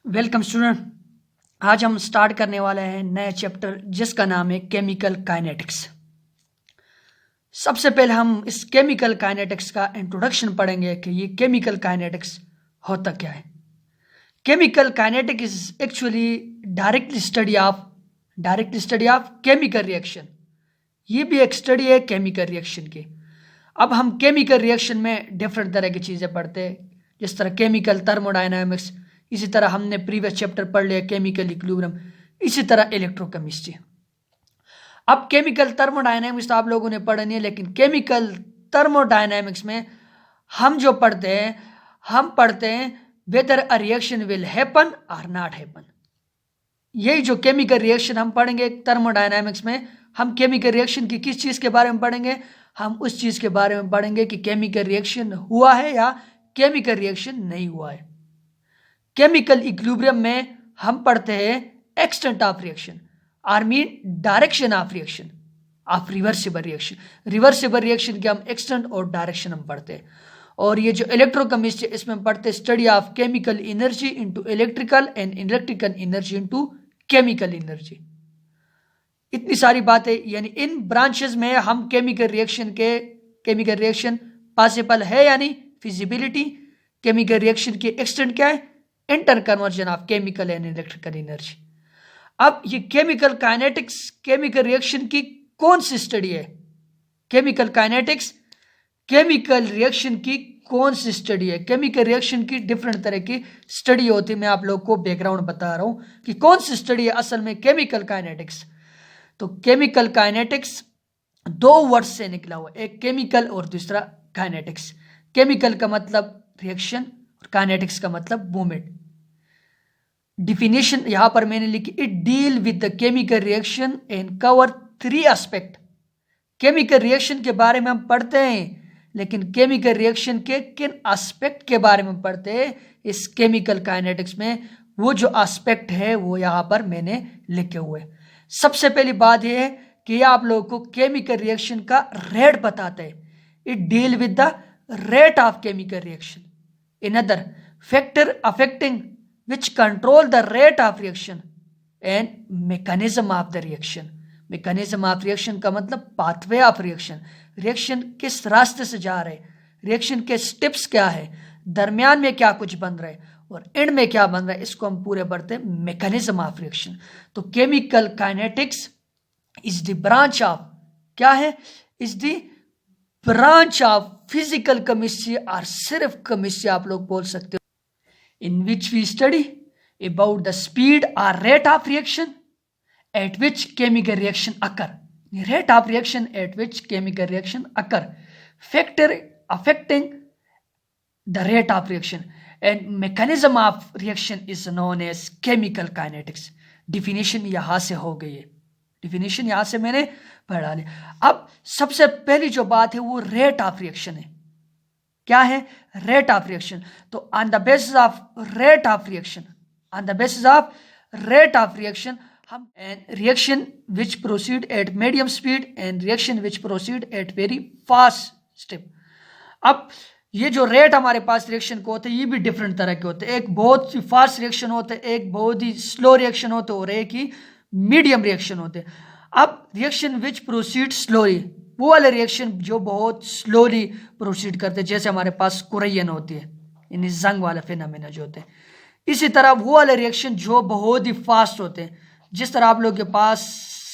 Welcome student. आज हम start करने वाले हैं नया चैप्टर जिसका नाम है केमिकल काइनेटिक्स। सबसे पहले हम इस केमिकल काइनेटिक्स का इंट्रोडक्शन पढ़ेंगे कि ये केमिकल काइनेटिक्स होता क्या है। Chemical kinetics is actually directly study of chemical reaction. ये भी एक स्टडी है केमिकल रिएक्शन की। अब हम केमिकल रिएक्शन में डिफरेंट तरह की चीज़ें पढ़ते हैं, जिस तरह केमिकल थर्मोडायनामिक्स, इसी तरह हमने प्रीवियस चैप्टर पढ़ लिया केमिकल इक्विलिब्रियम, इसी तरह इलेक्ट्रोकेमिस्ट्री। अब केमिकल थर्मोडायनामिक्स तो आप लोगों ने पढ़नी है, लेकिन केमिकल थर्मोडायनामिक्स में हम जो पढ़ते हैं weather a reaction will happen और नॉट हैपन। यही जो केमिकल रिएक्शन हम पढ़ेंगे थर्मोडायनामिक्स में, हम केमिकल रिएक्शन की किस चीज़ के बारे में पढ़ेंगे? हम उस चीज़ के बारे में पढ़ेंगे कि केमिकल रिएक्शन हुआ है या केमिकल रिएक्शन नहीं हुआ है। केमिकल इक्विलिब्रियम में हम पढ़ते हैं एक्सटेंट ऑफ रिएक्शन और mean direction of reaction of reversible reaction के हम एक्सटेंट और डायरेक्शन हम पढ़ते हैं। और ये जो इलेक्ट्रोकेमिस्ट्री, इसमें हम पढ़ते हैं study of chemical energy into electrical and electrical energy into chemical energy. इतनी सारी बातें, यानी इन ब्रांचेस में हम केमिकल रिएक्शन पॉसिबल है यानी फिजिबिलिटी, केमिकल रिएक्शन की एक्सटेंट क्या है, inter conversion of chemical and electrical energy. अब ये केमिकल काइनेटिक्स केमिकल रिएक्शन की कौन सी स्टडी है? केमिकल काइनेटिक्स केमिकल रिएक्शन की कौन सी स्टडी है? केमिकल रिएक्शन की डिफरेंट तरह की स्टडी होती है। मैं आप लोग को बैकग्राउंड बता रहा हूं कि कौन सी स्टडी है असल में केमिकल काइनेटिक्स। तो केमिकल काइनेटिक्स दो वर्ड से निकला हुआ, एक केमिकल और दूसरा काइनेटिक्स। केमिकल का मतलब रिएक्शन और काइनेटिक्स का मतलब मूवमेंट। डिफिनेशन यहां पर मैंने लिखी, it deal with the chemical reaction and cover 3 aspect. Chemical reaction के बारे में हम पढ़ते हैं, लेकिन केमिकल रिएक्शन के किन एस्पेक्ट के बारे में पढ़ते हैं इस केमिकल काइनेटिक्स में, वो जो एस्पेक्ट है वो यहां पर मैंने लिखे हुए। सबसे पहली बात यह है कि आप लोगों को केमिकल रिएक्शन का रेट बताते हैं। It deal with the rate of chemical reaction, in other factor affecting which control the rate of reaction and mechanism of the reaction। mechanism of reaction का मतलब pathway of reaction, रिएक्शन किस रास्ते से जा रहे, reaction के steps क्या है, दरमियान में क्या कुछ बन रहा है और एंड में क्या बन रहा है, इसको हम पूरे पढ़ते हैं मैकेनिज्म ऑफ रिएक्शन। तो chemical kinetics is the branch of क्या है, is the branch of physical chemistry और सिर्फ केमिस्ट्री आप लोग बोल सकते हो, in which we study about the speed or rate of reaction at which chemical reaction occur। rate of reaction at which chemical reaction occur, factor affecting the rate of reaction and mechanism of reaction is known as chemical kinetics। definition यहां से हो गई है, definition यहां से मैंने पढ़ा लिया। अब सबसे पहली जो बात है वो रेट ऑफ रिएक्शन है। क्या है? Rate of reaction. तो on the basis of rate of reaction हम reaction which proceed at medium speed and reaction which proceed at very fast step. अब ये जो रेट हमारे पास रिएक्शन को होते हैं, ये भी डिफरेंट तरह के होते हैं। एक बहुत ही फास्ट रिएक्शन होते हैं, एक बहुत ही स्लो रिएक्शन होते हैं और एक ही मीडियम रिएक्शन होते हैं। अब रिएक्शन विच प्रोसीड स्लोली, वो वाले रिएक्शन जो बहुत स्लोली प्रोसीड करते हैं, जैसे हमारे पास कुरैयन होती है, यानी जंग वाला फिनोमेना जो होते हैं। इसी तरह वो वाले रिएक्शन जो बहुत ही फास्ट होते हैं, जिस तरह आप लोग के पास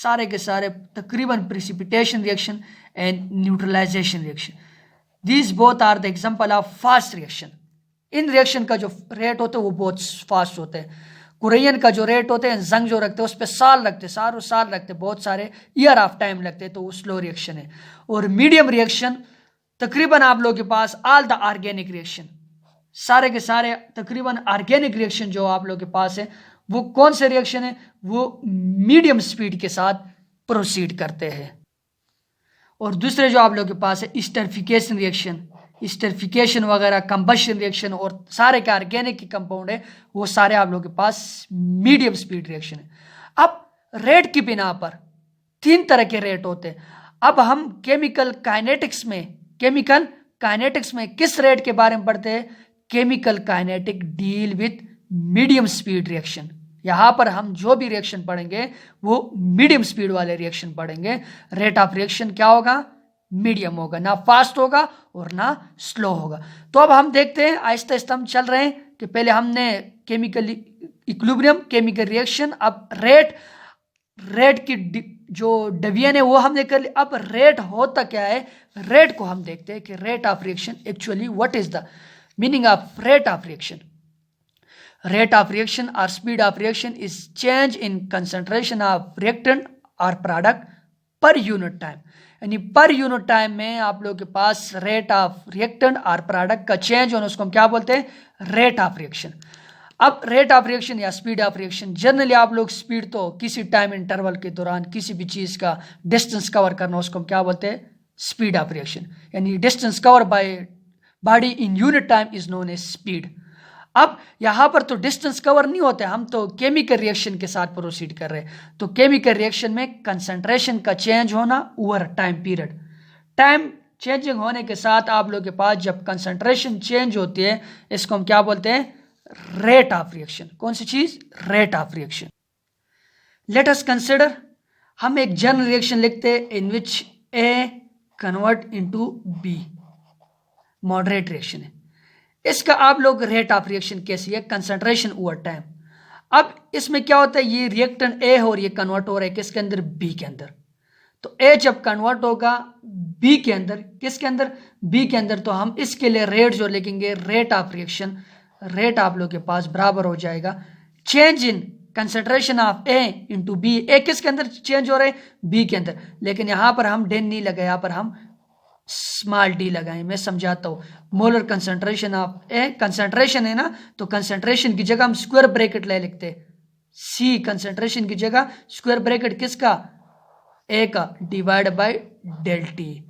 सारे के सारे तकरीबन precipitation reaction and neutralisation reaction, these both are the example of fast reaction. इन रिएक्शन का जो रेट होता है वो बहुत फास्ट होते हैं। कुरैयन का जो रेट होते हैं, जंग जो रखते हैं उस पर साल लगते, बहुत सारे ईयर ऑफ टाइम लगते हैं, तो वो स्लो रिएक्शन है। और मीडियम रिएक्शन तकरीबन आप लोगों के पास ऑल द ऑर्गेनिक रिएक्शन, सारे के सारे तकरीबन ऑर्गेनिक रिएक्शन जो आप लोगों के पास है, वो कौन से रिएक्शन है, वो मीडियम स्पीड के साथ प्रोसीड करते हैं। और दूसरे जो आप लोगों के पास है स्टरिफिकेशन वगैरह, कंबशन रिएक्शन और सारे के ऑर्गेनिक के कंपाउंड है, वो सारे आप लोगों के पास मीडियम स्पीड रिएक्शन है। अब रेट की बिना पर 3 तरह के रेट होते हैं। अब हम केमिकल काइनेटिक्स में किस रेट के बारे में पढ़ते हैं? Chemical kinetic deal with medium speed reaction. यहाँ पर हम जो भी रिएक्शन पढ़ेंगे वो मीडियम स्पीड वाले रिएक्शन पढ़ेंगे। रेट ऑफ रिएक्शन क्या होगा? मीडियम होगा, ना फास्ट होगा और ना स्लो होगा। तो अब हम देखते हैं, आहिस्ता आहिस्ता हम चल रहे हैं कि पहले हमने केमिकल इक्विलिब्रियम, केमिकल रिएक्शन, अब रेट की जो डेविएशन है वो हमने कर लिया। अब रेट होता क्या है, रेट को हम देखते हैं कि rate of reaction actually what is the meaning of rate of reaction. Rate of reaction or speed of reaction is change in concentration of reactant or product per unit time। यानी per unit time में आप लोगों के पास rate of reactant और product का change होना, उसको हम क्या बोलते हैं? Rate of reaction. अब रेट ऑफ रिएक्शन या स्पीड ऑफ रिएक्शन, जनरली आप लोग स्पीड तो किसी टाइम इंटरवल के दौरान किसी भी चीज़ का डिस्टेंस कवर करना, उसको हम क्या बोलते हैं? Speed of reaction. यानी distance cover by body in unit time is known as speed. अब यहाँ पर तो डिस्टेंस कवर नहीं होते, हम तो केमिकल रिएक्शन के साथ प्रोसीड कर रहे हैं। तो केमिकल रिएक्शन में कंसंट्रेशन का चेंज होना over time period, time changing होने के साथ आप लोगों के पास जब कंसंट्रेशन चेंज होती है, इसको हम क्या बोलते हैं? Rate of reaction. कौन सी चीज? Rate of reaction. Let us consider, हम एक जनरल रिएक्शन लिखते हैं in which A convert into B, moderate reaction है। इसका आप लोग रेट ऑफ रिएक्शन कैसी है? Concentration over time. अब इसमें क्या होता है, ये रिएक्टेंट ए है और ये कन्वर्ट हो रहा है किसके अंदर? बी के अंदर। तो ए जब कन्वर्ट होगा बी के अंदर, किसके अंदर? बी के अंदर। तो हम इसके लिए रेट जो लिखेंगे, रेट ऑफ रिएक्शन, रेट आप लोग के पास बराबर हो जाएगा change in concentration of A into B. A किसके अंदर चेंज हो रहे हैं? बी के अंदर। लेकिन यहां पर हम डेन नहीं लगाए, यहां पर हम स्मॉल डी लगाएं। मैं समझाता हूं। Molar concentration of A, concentration है ना, तो कंसंट्रेशन की जगह हम स्क्वायर ब्रैकेट ले लिखते हैं। सी कंसंट्रेशन की जगह स्क्वायर ब्रैकेट किसका? ए का, डिवाइड बाय डेल टी।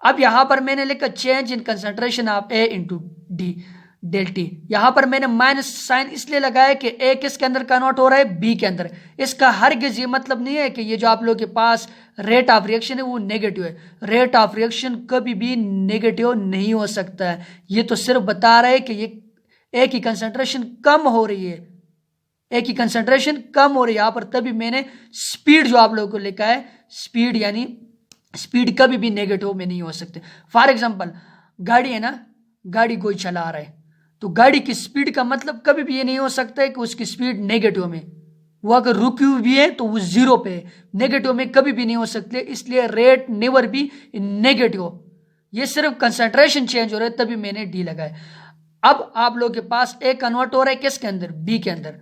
अब यहां पर मैंने लिखा change in concentration of A into D del T. यहां पर मैंने माइनस साइन इसलिए लगाया कि ए किसके अंदर कन्वर्ट हो रहा है? बी के अंदर। इसका हरगिज ये मतलब नहीं है कि ये जो आप लोगों के पास रेट ऑफ रिएक्शन है वो नेगेटिव है। रेट ऑफ रिएक्शन कभी भी नेगेटिव नहीं हो सकता है। ये तो सिर्फ बता रहा है कि ये ए की कंसंट्रेशन कम हो रही है, ए की कंसंट्रेशन कम हो रही है। यहां पर तभी मैंने स्पीड जो आप लोगों को लिखा है, स्पीड, यानी स्पीड कभी भी नेगेटिव में नहीं हो सकते। फॉर एग्जाम्पल, गाड़ी है ना, गाड़ी कोई चला रहा है, तो गाड़ी की स्पीड का मतलब कभी भी ये नहीं हो सकता है कि उसकी स्पीड नेगेटिव में, वो अगर रुकी हुई भी है तो वो जीरो पे है, नेगेटिव में कभी भी नहीं हो सकते। इसलिए रेट नेवर बी नेगेटिव। ये सिर्फ कंसंट्रेशन चेंज हो रहा है, तभी मैंने डी लगाया। अब आप लोग के पास ए कन्वर्ट हो रहा है किसके अंदर? बी के अंदर।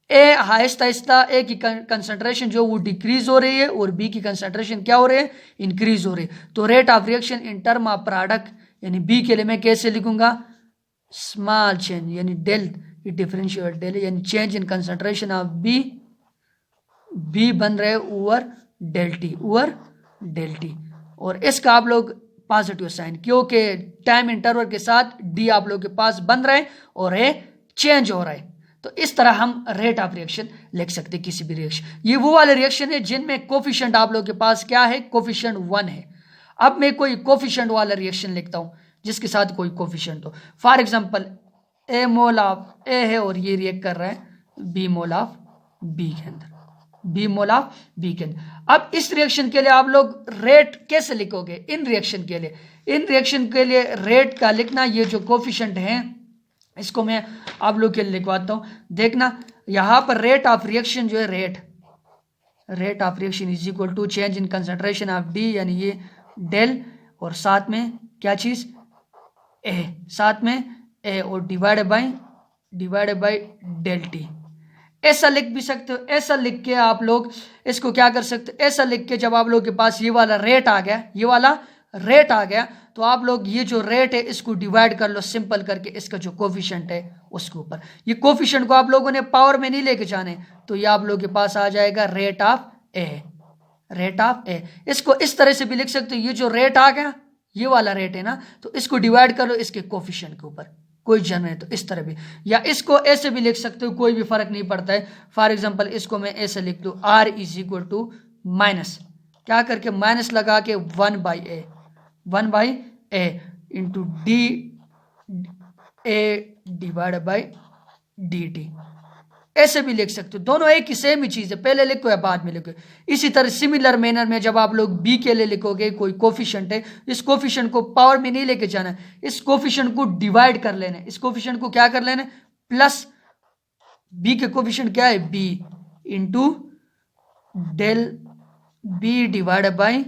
ए आहिस्ता आहिस्ता ए की कंसंट्रेशन जो वो डिक्रीज हो रही है और बी की कंसंट्रेशन क्या हो रही है? इंक्रीज हो रही है। तो rate of reaction in term of product, यानी बी के लिए मैं कैसे लिखूंगा? स्मॉल चेंज, यानी डेल, डिफरेंशियल डेल, यानी change in concentration of B, B बन रहे over del T, over del T. और इसका आप लोग पॉजिटिव साइन, क्योंकि टाइम इंटरवल के साथ डी आप लोग के पास बन रहा है और ए चेंज हो रहा है। तो इस तरह हम रेट ऑफ रिएक्शन लिख सकते हैं किसी भी रिएक्शन। ये वो वाले रिएक्शन है जिनमें कोफिशिएंट आप लोग के पास क्या है? कोफिशिएंट 1 है। अब मैं कोई कोफिशिएंट वाला रिएक्शन लिखता हूं जिसके साथ कोई कोफिशिएंट हो। For example, A mole of A है और ये रिएक्ट कर रहा है बी मोल ऑफ बी के अंदर, बी मोल ऑफ बी के अंदर। अब इस रिएक्शन के लिए आप लोग रेट कैसे लिखोगे? इन रिएक्शन के लिए, इन रिएक्शन के लिए रेट का लिखना, ये जो कोफिशिएंट है इसको मैं आप लोग के लिए लिखवाता हूं। देखना यहां पर रेट ऑफ रिएक्शन जो है, rate of reaction is equal to change in concentration of D, यानी ये डेल, और साथ में क्या चीज? ए, साथ में ए, और डिवाइड बाय डेल टी। ऐसा लिख भी सकते हो। ऐसा लिख के आप लोग इसको क्या कर सकते हो? ऐसा लिख के जब आप लोग के पास ये वाला रेट आ गया, ये वाला रेट आ गया, तो आप लोग ये जो रेट है इसको डिवाइड कर लो सिंपल करके इसका जो कोफिशिएंट है उसके ऊपर। ये कोफिशिएंट को आप लोगों ने पावर में नहीं लेके जाने, तो ये आप लोगों के पास आ जाएगा rate of A, rate of A. इसको इस तरह से भी लिख सकते हो, ये जो रेट आ गया, ये वाला रेट है ना, तो इसको डिवाइड कर लो इसके कोफिशिएंट के ऊपर, कोई जन है तो इस तरह भी, या इसको ऐसे भी लिख सकते हो, कोई भी फर्क नहीं पड़ता है। फॉर एग्जांपल इसको मैं ऐसे लिख दूं, R is equal to minus, क्या करके माइनस लगा के 1/a into D A divide by D T, ऐसे भी लिख सकते हो, दोनों एक ही सेम ही चीज है, पहले लिखो या बाद में लिखो। इसी तरह सिमिलर मैनर में जब आप लोग बी के लिए लिखोगे कोई कोफिशिएंट है, इस कोफिशिएंट को पावर में नहीं लेके जाना, इस कोफिशिएंट को डिवाइड कर लेना, इस कोफिशिएंट को क्या कर लेना, प्लस बी के कोफिशिएंट क्या है, B into del B divided by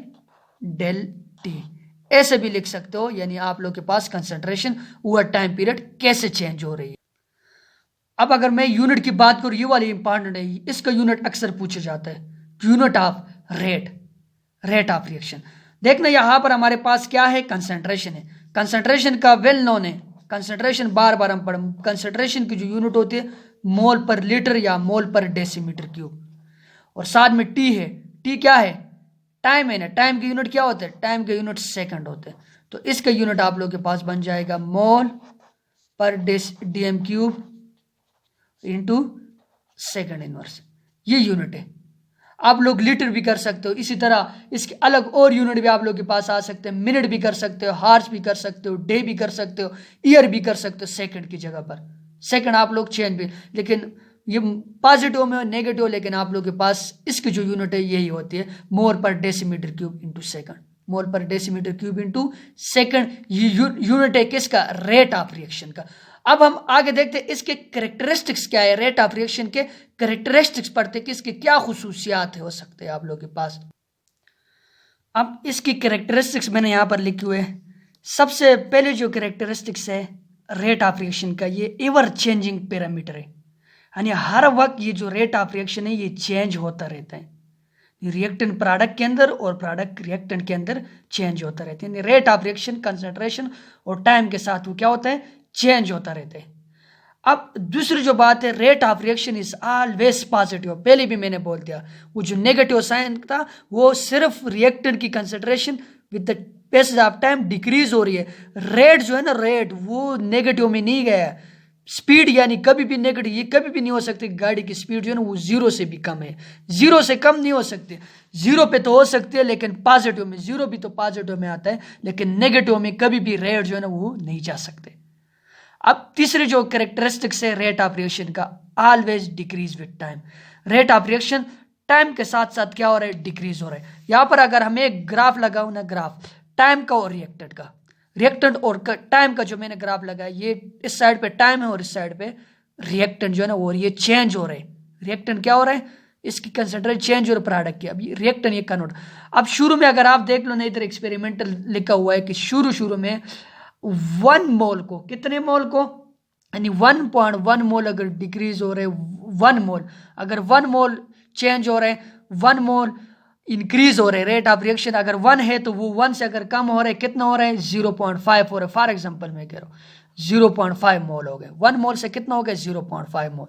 del T, ऐसे भी लिख सकते हो। यानी आप लोग के पास कंसंट्रेशन ओवर टाइम पीरियड कैसे चेंज हो रही है। अब अगर मैं यूनिट की बात करूं, ये वाली इंपॉर्टेंट है, इसका यूनिट अक्सर पूछा जाता है, unit of rate, rate of reaction. देखना यहां पर हमारे पास क्या है, कंसंट्रेशन है, कंसंट्रेशन का वेल नोन है, कंसंट्रेशन बार बार हम पढ़, कंसंट्रेशन की जो यूनिट होती है मोल पर लीटर या मोल पर डेसीमीटर क्यूब, और साथ में टी है, टी क्या है, टाइम है ना, टाइम की यूनिट क्या होता है, टाइम के यूनिट सेकंड होते हैं, तो इसका यूनिट आप लोग के पास बन जाएगा मोल पर DM cube into second inverse, ये यूनिट है। आप लोग लीटर भी कर सकते हो, इसी तरह इसके अलग और यूनिट भी आप लोग के पास आ सकते हैं, मिनट भी कर सकते हो, हार्स भी कर सकते हो, डे भी कर सकते हो, ईयर भी कर सकते हो, सेकंड की जगह पर सेकंड आप लोग चेंज भी, लेकिन ये पॉजिटिव में और नेगेटिव, लेकिन आप लोग के पास इसकी जो यूनिट है यही होती है, मोल पर डेसीमीटर क्यूब इंटू सेकंड, मोल पर डेसीमीटर क्यूब इंटू सेकंड, ये यूनिट है किसका, रेट ऑफ रिएक्शन का। अब हम आगे देखते हैं इसके कैरेक्टरिस्टिक्स क्या है, रेट ऑफ रिएक्शन के कैरेक्टरिस्टिक्स पढ़ते कि इसके क्या खुसूसियात हो सकते हैं आप लोगों के पास। अब इसकी कैरेक्टरिस्टिक्स मैंने यहां पर लिखे हुए हैं। सबसे पहले जो कैरेक्टरिस्टिक्स है रेट ऑफ रिएक्शन का, ये एवर चेंजिंग पैरामीटर है, यानी हर वक्त ये जो रेट ऑफ रिएक्शन है ये चेंज होता रहता है, रिएक्टेंट प्रोडक्ट के अंदर और प्रोडक्ट रिएक्टेंट के अंदर चेंज होता रहता है। रेट ऑफ रिएक्शन कंसंट्रेशन और टाइम के साथ वो क्या होता है, चेंज होता रहता है। अब दूसरी जो बात है, rate of reaction is always positive, पहले भी मैंने बोल दिया, वो जो नेगेटिव साइन था वो सिर्फ रिएक्टेंट की concentration with the passage of time decrease हो रही है, रेट जो है ना, रेट वो नेगेटिव में नहीं गया, स्पीड यानी कभी भी नेगेटिव, ये कभी भी नहीं हो सकती, गाड़ी की स्पीड जो है ना वो जीरो से भी कम है, जीरो से कम नहीं हो सकती, जीरो पे तो हो सकती है लेकिन पॉजिटिव में, जीरो भी तो पॉजिटिव में आता है लेकिन नेगेटिव में कभी भी रेट जो है ना वो नहीं जा सकते। अब तीसरी जो कैरेक्टरिस्टिक्स है रेट ऑफ रिएक्शन का, always decrease with time, rate of reaction time के साथ साथ क्या हो रहा है, डिक्रीज हो रहा है। यहां पर अगर हमें एक ग्राफ लगाऊं ना, ग्राफ टाइम का और रिएक्टेंट का, रिएक्टेंट और टाइम का जो मैंने ग्राफ लगाया, ये इस साइड पे टाइम है और इस साइड पे रिएक्टेंट जो है ना वो, ये चेंज हो रहे हैं, रिएक्टेंट क्या हो रहा है, इसकी कंसंट्रेशन चेंज हो रहा है प्रोडक्ट की। अब ये रिएक्टेंट ये कन्वर्ट, अब शुरू में अगर आप देख लो ना, इधर एक्सपेरिमेंटल लिखा हुआ है कि शुरू में 1 मोल को, कितने मोल को, यानी 1.1 मोल अगर डिक्रीज हो रहे, 1 मोल अगर 1 मोल चेंज हो रहे, 1 मोल इंक्रीज हो रहे, रेट ऑफ रिएक्शन अगर 1 है तो वो 1 से अगर कम हो रहे, कितना हो रहा है, 0.5 हो रहा है। फॉर एग्जांपल मैं कह रहा हूँ 0.5 मोल हो गए, 1 मोल से कितना हो गया, 0.5 मोल।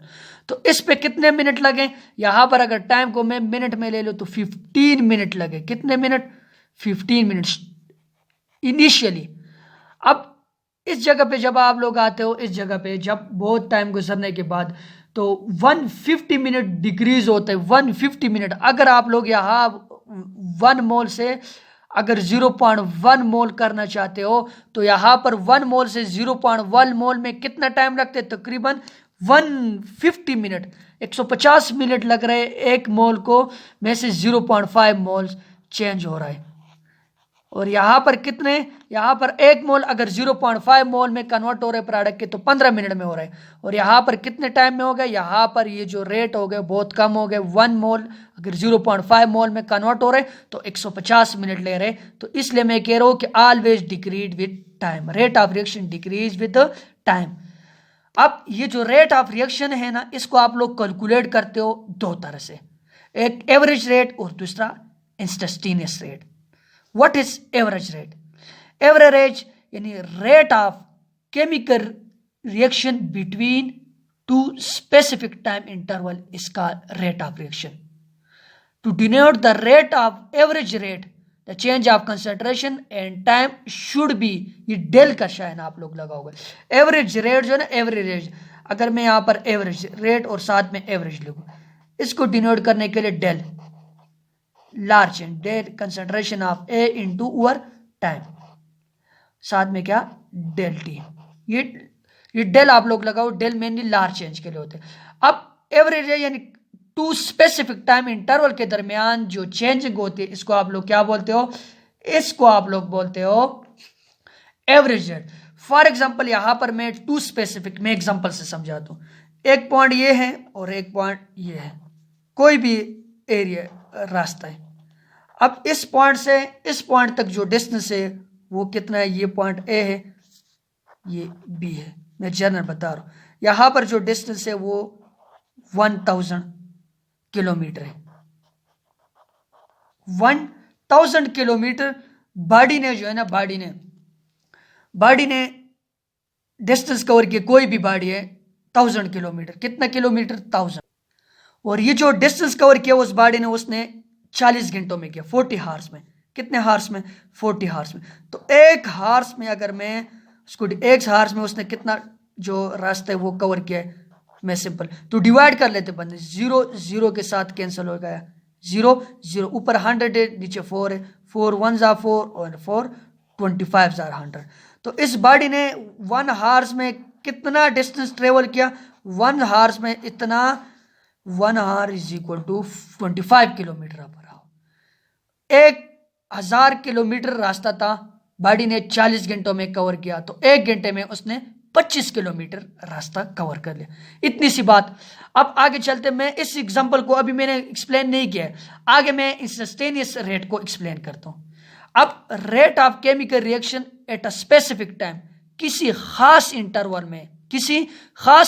तो इस पे कितने मिनट लगे, यहां पर अगर टाइम को मैं मिनट में ले लो तो 15 मिनट लगे, कितने मिनट, 15 मिनट इनिशियली। अब इस जगह पे जब आप लोग आते हो, इस जगह पे जब बहुत टाइम गुजरने के बाद तो 150 मिनट डिक्रीज होता है, 150 मिनट। अगर आप लोग यहाँ 1 मोल से अगर 0.1 मोल करना चाहते हो तो यहाँ पर 1 मोल से 0.1 मोल में कितना टाइम लगता है, तकरीबन 150 मिनट, 150 मिनट लग रहे हैं एक मोल को में से 0.5 मोल चेंज हो रहा है। और यहाँ पर कितने, यहाँ पर 1 मोल अगर 0.5 मोल में कन्वर्ट हो रहे प्रोडक्ट के तो 15 मिनट में हो रहे हैं। और यहाँ पर कितने टाइम में हो गए, यहाँ पर ये जो रेट हो गए बहुत कम हो गए, 1 मोल अगर 0.5 मोल में कन्वर्ट हो रहे तो 150 मिनट ले रहे। तो इसलिए मैं कह रहा हूँ कि always decrease with time, rate of reaction decrease with time. अब ये जो रेट ऑफ रिएक्शन है ना, इसको आप लोग कैलकुलेट करते हो 2 तरह से, एक एवरेज रेट और दूसरा instantaneous rate. What is average rate? Average यानी rate of chemical reaction between 2 specific time interval is called rate of reaction. To denote the rate of average rate, the change of concentration and time should be, ये del का शायद आप लोग लगाओगे, average rate जो है ना, average, अगर मैं यहाँ पर एवरेज रेट और साथ में एवरेज लिखूँ, इसको डिनोट करने के लिए del large and del concentration of A into over time, साथ में क्या, डेल टी। ये ये डेल आप लोग लगाओ, डेल मेनली लार्ज चेंज के लिए होते हैं। अब एवरेज है यानी टू स्पेसिफिक टाइम इंटरवल के दरमियान जो चेंजिंग होती है, इसको आप लोग क्या बोलते हो? इसको आप लोग बोलते हो एवरेज रेट। फॉर एग्जाम्पल यहां पर मैं टू स्पेसिफिक, मैं एग्जाम्पल से समझाता हूं। एक पॉइंट ये है और एक पॉइंट ये है, कोई भी एरिया रास्ता है। अब इस पॉइंट से इस पॉइंट तक जो डिस्टेंस है वो कितना है? ये पॉइंट ए है, ये बी है, मैं जनरल बता रहा हूं। यहां पर जो डिस्टेंस है वो 1000 किलोमीटर है। 1000 किलोमीटर बॉडी ने जो है ना, बॉडी ने डिस्टेंस कवर किया। कोई भी बॉडी है 1000 किलोमीटर, कितना किलोमीटर? 1000। और ये जो डिस्टेंस कवर किया उस बॉडी ने, उसने 40 घंटों में किया, 40 हार्स में। कितने हार्स में? 40 हार्स में। तो एक हार्स में अगर मैं उसको, एक हार्स में उसने कितना जो रास्ता है वो कवर किया है, मैं सिंपल तो डिवाइड कर लेते बंदे। 0 0 के साथ कैंसिल हो गया, 0 0, ऊपर 100 है, नीचे 4 है, 4 1 4 और 4 25 100। तो इस बॉडी ने 1 हार्स में कितना डिस्टेंस ट्रेवल किया? 1 हार्स में इतना, 1 हार is equal to 25 kilometre. 1000 kilometre रास्ता था, बॉडी ने 40 घंटों में कवर किया, तो 1 घंटे में उसने 25 किलोमीटर रास्ता कवर कर लिया। इतनी सी बात। अब आगे चलते, मैं इस एग्जांपल को अभी मैंने एक्सप्लेन नहीं किया, आगे मैं इंस्टेंटेनियस रेट को एक्सप्लेन करता हूं। अब rate of chemical reaction at a specific time, किसी खास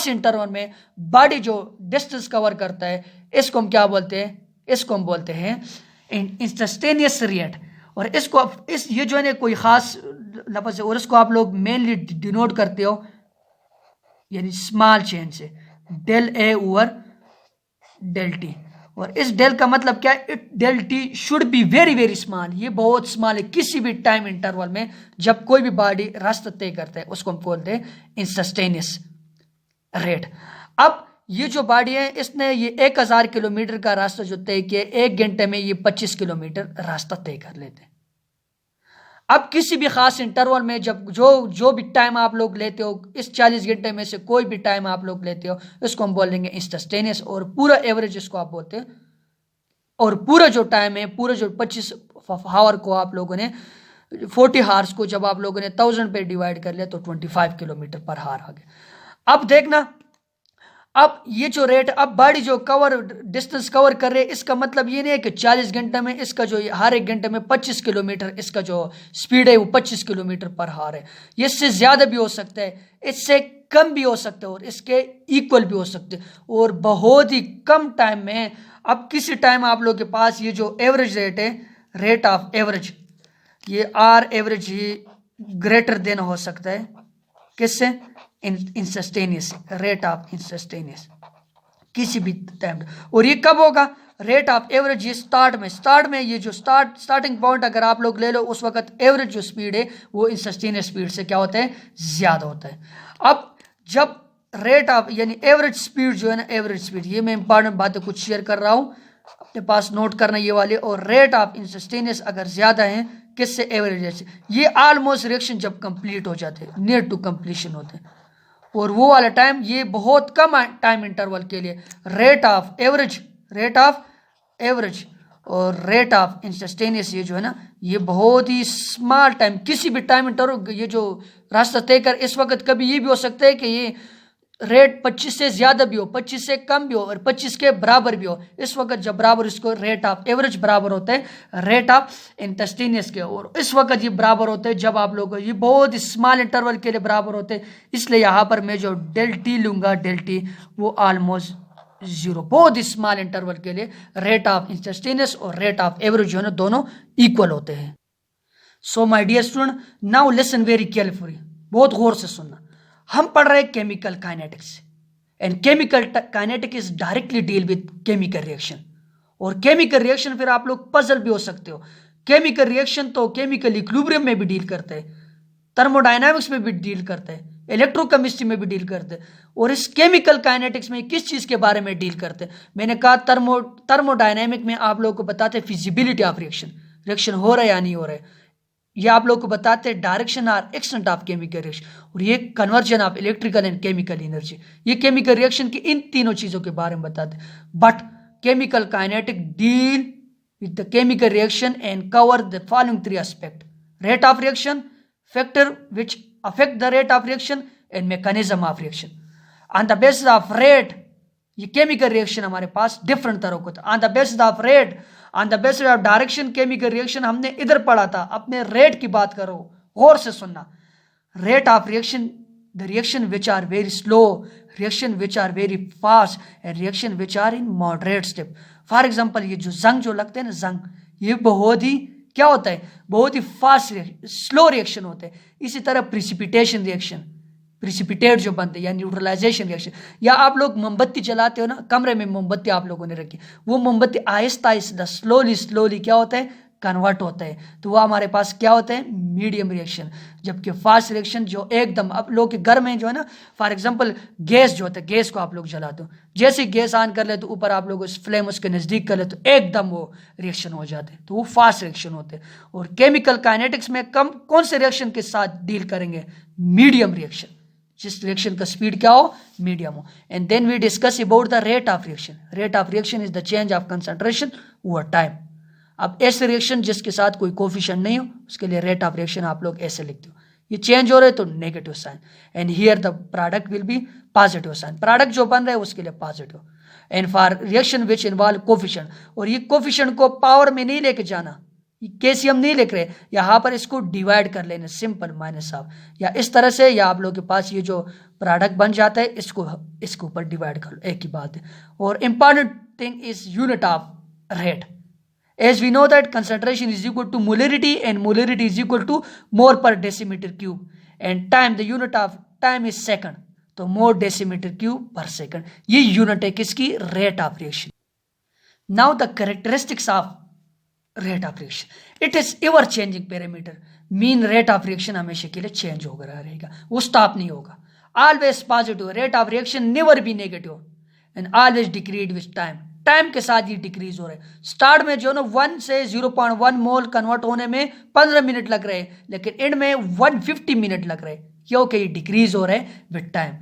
इंटरवल में बॉडी जो डिस्टेंस कवर करता है, इसको हम क्या बोलते हैं? इसको हम बोलते हैं इंस्टेंटेनियस रेट। और इसको ये जो है ना कोई खास लफ्ज है, और इसको आप लोग मेनली डिनोट करते हो यानी स्मॉल चेंज से, del A over del T. और इस डेल का मतलब क्या है? Del T should be very very small, ये बहुत स्मॉल है। किसी भी टाइम इंटरवल में जब कोई भी बॉडी रास्ता तय करता है, उसको हम बोलते हैं इंस्टेंटेनियस रेट। अब ये जो बॉडी है, इसने ये 1000 किलोमीटर का रास्ता जो तय किया, 1 घंटे में ये 25 किलोमीटर रास्ता तय कर लेते हैं। अब किसी भी खास इंटरवल में जब जो भी टाइम आप लोग लेते हो, इस 40 घंटे में से कोई भी टाइम आप लोग लेते हो, इसको हम बोलेंगे इंस्टेंटेनियस। और पूरा एवरेज इसको आप बोलते हैं। और पूरा जो टाइम है, पूरा जो 25 हावर को आप लोगों ने, 40 हार्स को जब आप लोगों ने 1000 पे डिवाइड कर लिया तो 25 किलोमीटर पर हार आ गया। अब देखना, अब ये जो रेट, अब बॉडी जो डिस्टेंस कवर कर रहे हैं, इसका मतलब ये नहीं है कि 40 घंटे में इसका जो हर 1 घंटे में 25 किलोमीटर इसका जो स्पीड है वो 25 किलोमीटर पर हार है। ये इससे ज़्यादा भी हो सकता है, इससे कम भी हो सकता है, और इसके इक्वल भी हो सकते हैं, और बहुत ही कम टाइम में। अब किसी टाइम आप लोगों के पास ये जो एवरेज रेट है, रेट ऑफ एवरेज, ये आर एवरेज ही ग्रेटर देन हो सकता है किससे? इंस्टेंटेनियस रेट ऑफ इंस्टेंटेनियस किसी भी टाइम। और ये कब होगा? रेट ऑफ एवरेज ये स्टार्ट में ये जो स्टार्टिंग पॉइंट अगर आप लोग ले लो, उस वक्त एवरेज जो स्पीड है वो इंस्टेंटेनियस स्पीड से क्या होता है? ज्यादा होता है। अब जब रेट ऑफ यानी एवरेज स्पीड जो है ना, एवरेज स्पीड, ये मैं इंपॉर्टेंट बातें कुछ शेयर कर रहा हूँ, अपने पास नोट करना ये वाले। और रेट ऑफ इंस्टेंटेनियस अगर ज्यादा है किससे? एवरेज से। ये ऑलमोस्ट रिएक्शन जब कंप्लीट हो जाते हैं, नियर टू कंप्लीशन होते हैं, और वो वाला टाइम ये बहुत कम टाइम इंटरवल के लिए रेट ऑफ एवरेज और रेट ऑफ इंस्टेंटेनियस, ये जो है ना, ये बहुत ही स्मॉल टाइम, किसी भी टाइम इंटरवल ये जो रास्ता तय कर, इस वक्त कभी ये भी हो सकता है कि ये रेट 25 से ज्यादा भी हो, 25 से कम भी हो, और 25 के बराबर भी हो। इस वक्त जब बराबर, इसको रेट ऑफ एवरेज बराबर होता है रेट ऑफ इंस्टेंटेनियस के, और इस वक्त ये बराबर होते हैं जब आप लोग ये बहुत स्मॉल इंटरवल के लिए बराबर होते हैं। इसलिए यहाँ पर मैं जो डेल टी लूंगा, डेल टी वो ऑलमोस्ट 0, बहुत स्मॉल इंटरवल के लिए रेट ऑफ इंस्टेंटेनियस और रेट ऑफ एवरेज जो है ना, दोनों इक्वल होते हैं। So my dear student, now listen very carefully, बहुत गौर से सुनना। हम पढ़ रहे हैं chemical kinetics, and chemical kinetic is directly deal with chemical reaction. और केमिकल रिएक्शन फिर आप लोग पजल भी हो सकते हो। केमिकल रिएक्शन तो केमिकल इक्विलिब्रियम में भी डील करते हैं, थर्मोडायनामिक्स में भी डील करते हैं, इलेक्ट्रोकेमिस्ट्री में भी डील करते हैं, और इस केमिकल काइनेटिक्स में किस चीज के बारे में डील करते हैं? मैंने कहा थर्मोडायनामिक में आप लोगों को बताते हैं फिजिबिलिटी ऑफ रिएक्शन हो रहा है या नहीं हो रहा है, ये आप लोग को बताते हैं डायरेक्शन और एक्सटेंट ऑफ केमिकल रिएक्शन, और ये conversion of electrical and chemical energy. ये केमिकल रिएक्शन की इन तीनों चीजों के बारे में बताते हैं। But chemical kinetic deal with the chemical reaction and cover the following three aspects: rate of reaction, factor which affect the rate of reaction, and mechanism of reaction. On the basis of rate, ये chemical reaction हमारे पास different तरह को था। On the basis of rate, on the basis of direction, chemical reaction हमने इधर पढ़ा था। अपने रेट की बात करो, गौर से सुनना। Rate of reaction, the reaction which are very slow, reaction which are very fast, and reaction which are in moderate step. For example ये जो जंग जो लगते हैं ना, जंग, ये बहुत ही क्या होता है, बहुत ही फास्ट स्लो रिएक्शन होते हैं। इसी तरह प्रिसिपिटेशन रिएक्शन, प्रिसिपिटेट जो बनते हैं या न्यूट्रलाइजेशन रिएक्शन, या आप लोग मोमबत्ती जलाते हो ना, कमरे में मोमबत्ती आप लोगों ने रखी, वो मोमबत्ती आहिस्ता आहिस्ता स्लोली क्या होता है, कन्वर्ट होता है। तो वो हमारे पास क्या होता है, मीडियम रिएक्शन। जबकि फास्ट रिएक्शन जो एकदम आप लोग के घर में जो है ना, फॉर एग्जांपल गैस जो होता है, गैस को आप लोग जलाते हो, जैसे गैस ऑन कर ले तो ऊपर आप लोग उस फ्लेम उसके नज़दीक कर ले तो एकदम वो रिएक्शन हो जाते हैं, तो वो फास्ट रिएक्शन होते हैं। और केमिकल काइनेटिक्स में कौन से रिएक्शन के साथ डील करेंगे, मीडियम रिएक्शन, जिस रिएक्शन का स्पीड क्या हो, मीडियम हो। And then we discuss about the rate of reaction. Rate of reaction is the change of concentration over time. अब ऐसे रिएक्शन जिसके साथ कोई कोफिशिएंट नहीं हो, उसके लिए रेट ऑफ रिएक्शन आप लोग ऐसे लिखते हो, ये चेंज हो रहे तो negative sign, and here the product will be positive sign. Product जो बन रहा है उसके लिए positive. And for reaction which involve coefficient, और ये कोफिशिएंट को पावर में नहीं लेके जाना, कैल्शियम नहीं लिख रहे, यहाँ पर इसको डिवाइड कर लेना, सिंपल माइनस ऑफ, या इस तरह से, या आप लोग के पास ये जो प्रोडक्ट बन जाता है इसको इसके ऊपर डिवाइड कर लो, एक ही बात है। और important thing is unit of rate. As we know that concentration is equal to molarity and molarity is equal to mole per decimeter cube, and time, the unit of time is second, तो mole decimeter cube per second, ये unit है किसकी, rate of reaction. Now the characteristics of rate of reaction, it is ever changing parameter, mean rate of reaction हमेशा के लिए change होगा रहेगा, वो स्टॉप नहीं होगा। Always positive, rate of reaction never be negative, and always decrease with time, time के साथ ये डिक्रीज हो रहा है। स्टार्ट में जो ना 1 से 0.1 मोल कन्वर्ट होने में 15 मिनट लग रहे हैं, लेकिन एंड में 150 मिनट लग रहे हैं, क्योंकि ये डिक्रीज हो रहा है with time.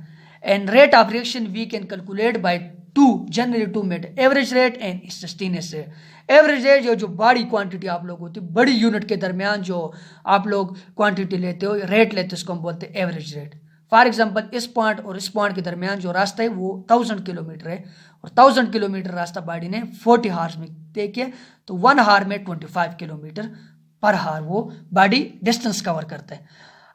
And rate of reaction we can calculate by two, generally two method, average rate and instantaneous rate. Average rate जो बड़ी क्वांटिटी आप लोग होती है, बड़ी यूनिट के दरमियान जो आप लोग क्वांटिटी लेते हो, रेट लेते हो, उसको हम बोलते हैं एवरेज रेट। फॉर एग्जाम्पल इस पॉइंट और इस पॉइंट के दरमियान जो रास्ता है वो 1000 किलोमीटर है, और 1000 किलोमीटर रास्ता बॉडी ने 40 हार्स में तय किया, तो 1 हार में 25 किलोमीटर पर हार वो बॉडी डिस्टेंस कवर करता है।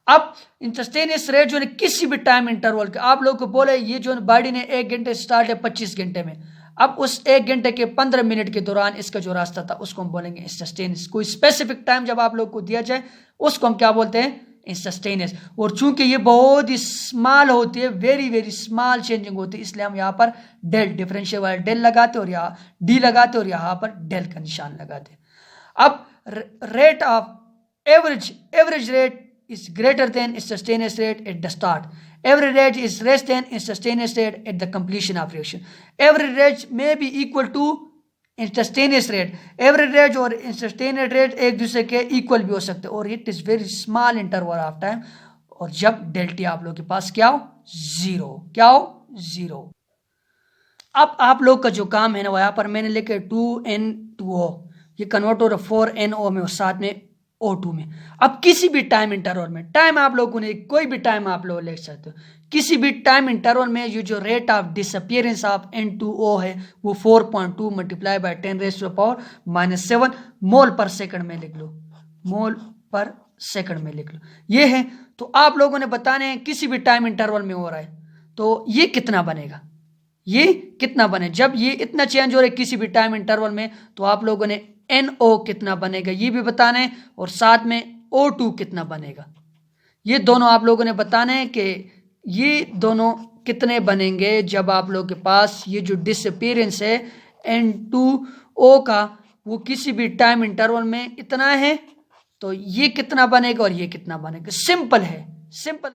अब इंस्टेंटेनियस रेट जो है किसी भी टाइम इंटरवल के, आप लोग को बोले ये जो बॉडी ने 1 घंटे स्टार्ट है 25 घंटे में, अब उस 1 घंटे के 15 मिनट के दौरान इसका जो रास्ता था उसको हम बोलेंगे इंस्टेंटेनियस। कोई स्पेसिफिक टाइम जब आप लोग को दिया जाए उसको हम क्या बोलते हैं, इंस्टेंटेनियस। और चूंकि ये बहुत ही स्मॉल होती है, वेरी वेरी स्मॉल चेंजिंग होती है, इसलिए हम यहाँ पर डेल, डिफरेंशियल वाला डेल लगाते और यहाँ डी लगाते और यहाँ पर डेल का निशान लगाते। अब rate of average rate is greater than instantaneous rate at the start. Average rate is less than instantaneous rate at the completion of reaction. Average rate may be equal to instantaneous rate. Average rate और instantaneous rate एक दूसरे के equal भी हो सकते हैं, और it is very small interval of time, और जब डेल्टी आप लोग के पास क्या हो, जीरो, क्या हो, जीरो। अब आप लोग का जो काम है ना, वो यहाँ पर मैंने लिखे 2N2O, ये कन्वर्ट हो रहा 4NO में और साथ में O2 में। अब किसी भी टाइम इंटरवल में, टाइम आप लोगों ने कोई भी टाइम आप लोग ले सकते हो, किसी भी टाइम इंटरवल में ये जो rate of disappearance of N2O है वो 4.2 मल्टीप्लाई बाय 10⁻⁻7 मोल पर सेकंड में लिख लो, मोल पर सेकंड में लिख लो, ये है। तो आप लोगों ने बताने हैं किसी भी टाइम इंटरवल में हो रहा है, तो ये कितना बनेगा, ये कितना बने, जब ये इतना चेंज हो रहा है किसी भी टाइम इंटरवल में, तो आप लोगों ने NO कितना बनेगा ये भी बताना है, और साथ में O2 कितना बनेगा, ये दोनों आप लोगों ने बताना है कि ये दोनों कितने बनेंगे जब आप लोग के पास ये जो डिसअपीयरेंस है N2O का वो किसी भी टाइम इंटरवल में इतना है, तो ये कितना बनेगा और ये कितना बनेगा। सिंपल है, सिंपल।